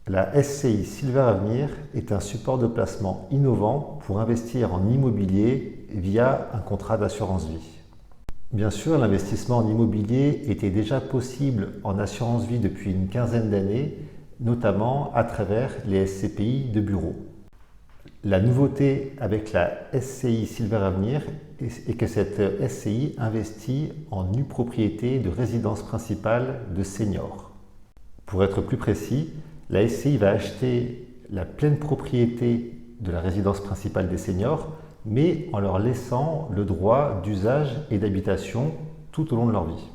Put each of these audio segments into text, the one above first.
La SCI Silver Avenir est un support de placement innovant pour investir en immobilier via un contrat d'assurance vie. Bien sûr, l'investissement en immobilier était déjà possible en assurance vie depuis une quinzaine d'années, notamment à travers les SCPI de bureau. La nouveauté avec la SCI Silver Avenir est que cette SCI investit en nue propriété de résidence principale de seniors. Pour être plus précis, la SCI va acheter la pleine propriété de la résidence principale des seniors, mais en leur laissant le droit d'usage et d'habitation tout au long de leur vie.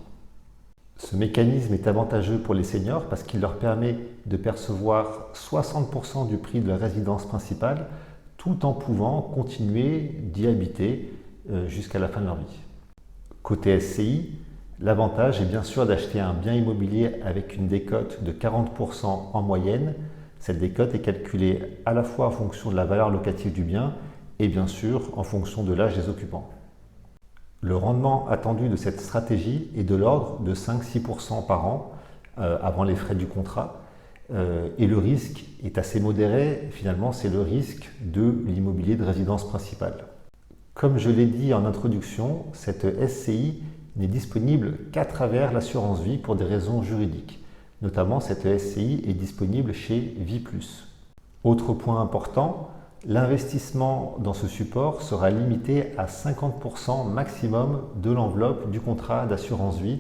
Ce mécanisme est avantageux pour les seniors parce qu'il leur permet de percevoir 60% du prix de la résidence principale tout en pouvant continuer d'y habiter jusqu'à la fin de leur vie. Côté SCI, l'avantage est bien sûr d'acheter un bien immobilier avec une décote de 40% en moyenne. Cette décote est calculée à la fois en fonction de la valeur locative du bien et bien sûr en fonction de l'âge des occupants. Le rendement attendu de cette stratégie est de l'ordre de 5-6% par an avant les frais du contrat et le risque est assez modéré, finalement c'est le risque de l'immobilier de résidence principale. Comme je l'ai dit en introduction, cette SCI n'est disponible qu'à travers l'assurance vie pour des raisons juridiques. Notamment, cette SCI est disponible chez Vie+. Autre point important, l'investissement dans ce support sera limité à 50% maximum de l'enveloppe du contrat d'assurance vie,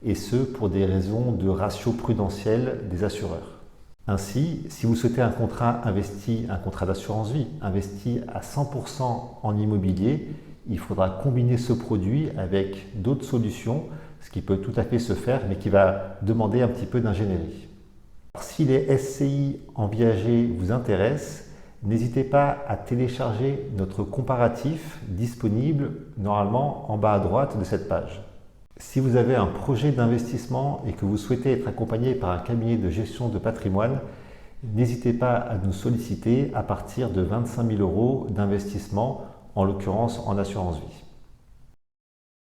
et ce pour des raisons de ratio prudentiel des assureurs. Ainsi, si vous souhaitez un contrat d'assurance vie investi à 100% en immobilier, il faudra combiner ce produit avec d'autres solutions, ce qui peut tout à fait se faire, mais qui va demander un petit peu d'ingénierie. Si les SCI envisagés vous intéressent, n'hésitez pas à télécharger notre comparatif disponible normalement en bas à droite de cette page. Si vous avez un projet d'investissement et que vous souhaitez être accompagné par un cabinet de gestion de patrimoine, n'hésitez pas à nous solliciter à partir de 25 000 € d'investissement, en l'occurrence en assurance vie.